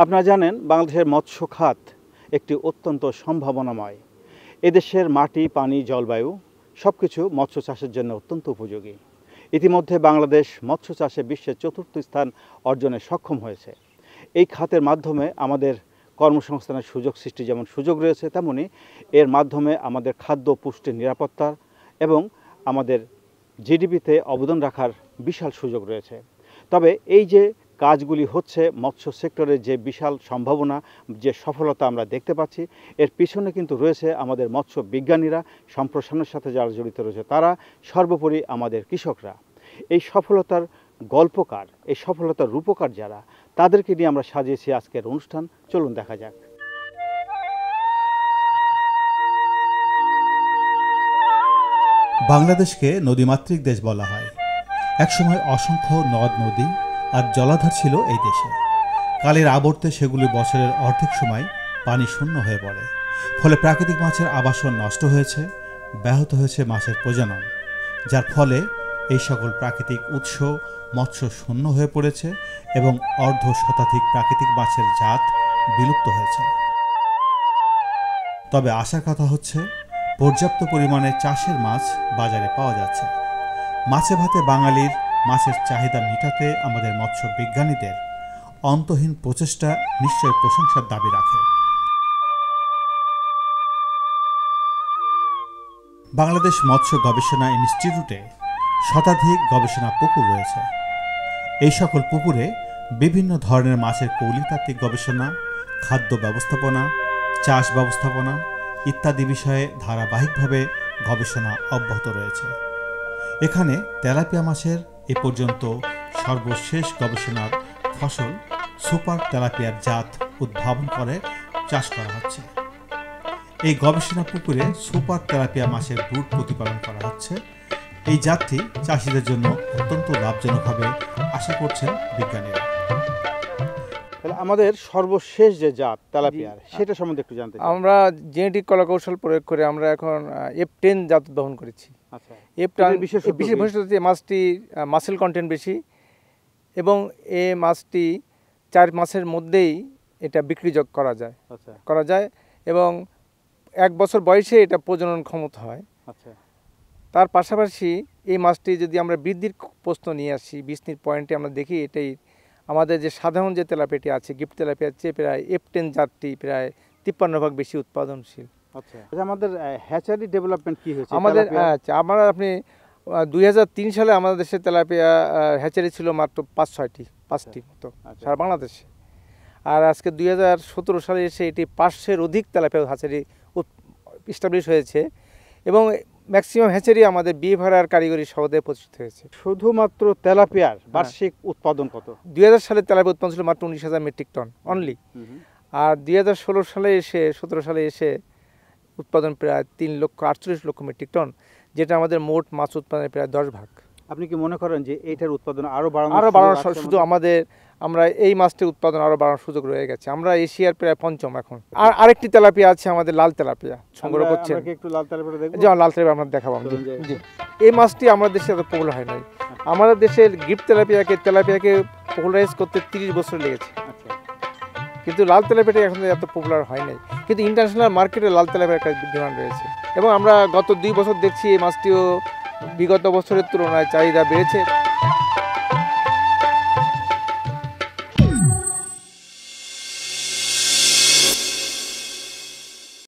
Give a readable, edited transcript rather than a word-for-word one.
আপনারা জানেন বাংলাদেশের মৎস্য খাত একটি অত্যন্ত সম্ভাবনাময়। এদেশের মাটি, পানি, জলবায়ু সবকিছু মৎস্য চাষের জন্য অত্যন্ত উপযোগী। ইতিমধ্যে বাংলাদেশ মৎস্য চাষে বিশ্বের ৪র্থ স্থান অর্জনে সক্ষম হয়েছে। এই খাতের মাধ্যমে আমাদের কর্মসংস্থানের সুযোগ সৃষ্টি যেমন সুযোগ রয়েছে, তেমনি এর মাধ্যমে আমাদের খাদ্য পুষ্টির নিরাপত্তা এবং আমাদের জিডিপিতে অবদান রাখার বিশাল সুযোগ রয়েছে। তবে এই যে কাজগুলি হচ্ছে, মৎস্য সেক্টরের যে বিশাল সম্ভাবনা, যে সফলতা আমরা দেখতে পাচ্ছি, এর পিছনে কিন্তু রয়েছে আমাদের মৎস্য বিজ্ঞানীরা, সম্প্রসারণের সাথে যারা জড়িত রয়েছে তারা, সর্বোপরি আমাদের কৃষকরা। এই সফলতার গল্পকার, এই সফলতার রূপকার যারা, তাদেরকে নিয়ে আমরা সাজিয়েছি আজকের অনুষ্ঠান। চলুন দেখা যাক। বাংলাদেশকে নদীমাতৃক দেশ বলা হয়। একসময় অসংখ্য নদ নদী আর জলাধার ছিল এই দেশে। কালের আবর্তে সেগুলি বছরের অর্ধেক সময় পানি শূন্য হয়ে পড়ে। ফলে প্রাকৃতিক মাছের আবাসন নষ্ট হয়েছে, ব্যাহত হয়েছে মাছের প্রজনন, যার ফলে এই সকল প্রাকৃতিক উৎস মৎস্য শূন্য হয়ে পড়েছে এবং অর্ধ শতাধিক প্রাকৃতিক মাছের জাত বিলুপ্ত হয়েছে। তবে আশার কথা হচ্ছে, পর্যাপ্ত পরিমাণে চাষের মাছ বাজারে পাওয়া যাচ্ছে। মাছে ভাতে বাঙালির মাছের চাহিদা মেটাতে আমাদের মৎস্য বিজ্ঞানীদের অন্তহীন প্রচেষ্টা নিশ্চয় প্রশংসার দাবি রাখে। বাংলাদেশ মৎস্য গবেষণা ইনস্টিটিউটে শতাধিক গবেষণা পুকুর রয়েছে। এই সকল পুকুরে বিভিন্ন ধরনের মাছের কৌলিকতাত্ত্বিক গবেষণা, খাদ্য ব্যবস্থাপনা, চাষ ব্যবস্থাপনা ইত্যাদি বিষয়ে ধারাবাহিকভাবে গবেষণা অব্যাহত রয়েছে। এখানে তেলাপিয়া মাছের এ পর্যন্ত সর্বশেষ গবেষণার ফসল সুপার তেলাপিয়ার জাত উদ্ভাবন করে চাষ করা হচ্ছে। এই গবেষণা পুকুরে সুপার তেলাপিয়া মাছের ব্রুড প্রতিপালন করা হচ্ছে। এই জাতটি চাষিদের জন্য অত্যন্ত লাভজনক হবে আশা করছেন বিজ্ঞানীরা। আমাদের সর্বশেষ যে জাত তেলাপিয়ার, সেটা সম্বন্ধে একটু জানতে চাই। আমরা জেনেটিক কলাকৌশল প্রয়োগ করে আমরা এখন F10 জাত উদ্ভাবন করেছি। আচ্ছা, F10 বিশেষ বৈশিষ্ট্য, মাছটি মাসেল কন্টেন্ট বেশি এবং এই মাছটি 4 মাসের মধ্যেই এটা বিক্রিযোগ করা যায় এবং 1 বছর বয়সে এটা প্রজনন ক্ষমতা হয়। আচ্ছা, তার পাশাপাশি এই মাছটি যদি আমরা বৃদ্ধির প্রশ্ন নিয়ে আসি, বৃদ্ধির পয়েন্টে আমরা দেখি এটাই আমাদের যে সাধারণ যে তেলাপিয়াটি আছে, গিফট তেলাপিয়ার চেয়ে প্রায় F10 জাতটি প্রায় 53% বেশি উৎপাদনশীল। আচ্ছা, আমাদের হ্যাচারি ডেভেলপমেন্ট কি হয়েছে? আমরা আপনি 2003 সালে আমাদের দেশে তেলাপিয়া হ্যাচারি ছিল মাত্র 5-6টি মতো সারা বাংলাদেশে। আর আজকে 2017 সালে এসে এটি 500-এর অধিক তেলাপিয়া হ্যাচারি এস্টাবলিশ হয়েছে এবং ম্যাক্সিমাম হ্যাচারি আমাদের বিএফআরআর কারিগরি সহজে প্রতিষ্ঠিত হয়েছে। শুধুমাত্র তেলাপিয়ার বার্ষিক উৎপাদন কত? 2000 সালে তেলাপিয়া উৎপাদন ছিল মাত্র 19,000 মেট্রিক টন অনলি। আর 2017 সালে এসে উৎপাদন প্রায় 3,48,00,000 মেট্রিক টন, যেটা আমাদের মোট মাছ উৎপাদনের প্রায় 10 ভাগ। আপনি কি মনে করেন যে এইটার উৎপাদন আরও বাড়ানো শুধু আমরা এই মাছটির উৎপাদন আরও বাড়ানোর সুযোগ রয়ে গেছে। আমরা এশিয়ার প্রায় 5ম এখন। আর আরেকটি তেলাপিয়া আছে আমাদের, লাল তেলাপিয়া সংগ্রহ করছেন। একটু লাল তেলাপিয়া দেখব। লাল তেলাপিয়া আমরা দেখাবো। জি, এই মাছটি আমাদের দেশে এত পপুলার হয় নাই। আমাদের দেশের গিফট তেলাপিয়াকে পপুলারাইজ করতে 30 বছর লেগেছে। কিন্তু লাল তেলাপিয়াটা এখন এত পপুলার হয় নাই, কিন্তু ইন্টারন্যাশনাল মার্কেটে লাল তেলাপিয়ার একটা ডিমান্ড রয়েছে এবং আমরা গত 2 বছর দেখছি এই মাছটিও বিগত বছরের তুলনায় চাহিদা বেড়েছে।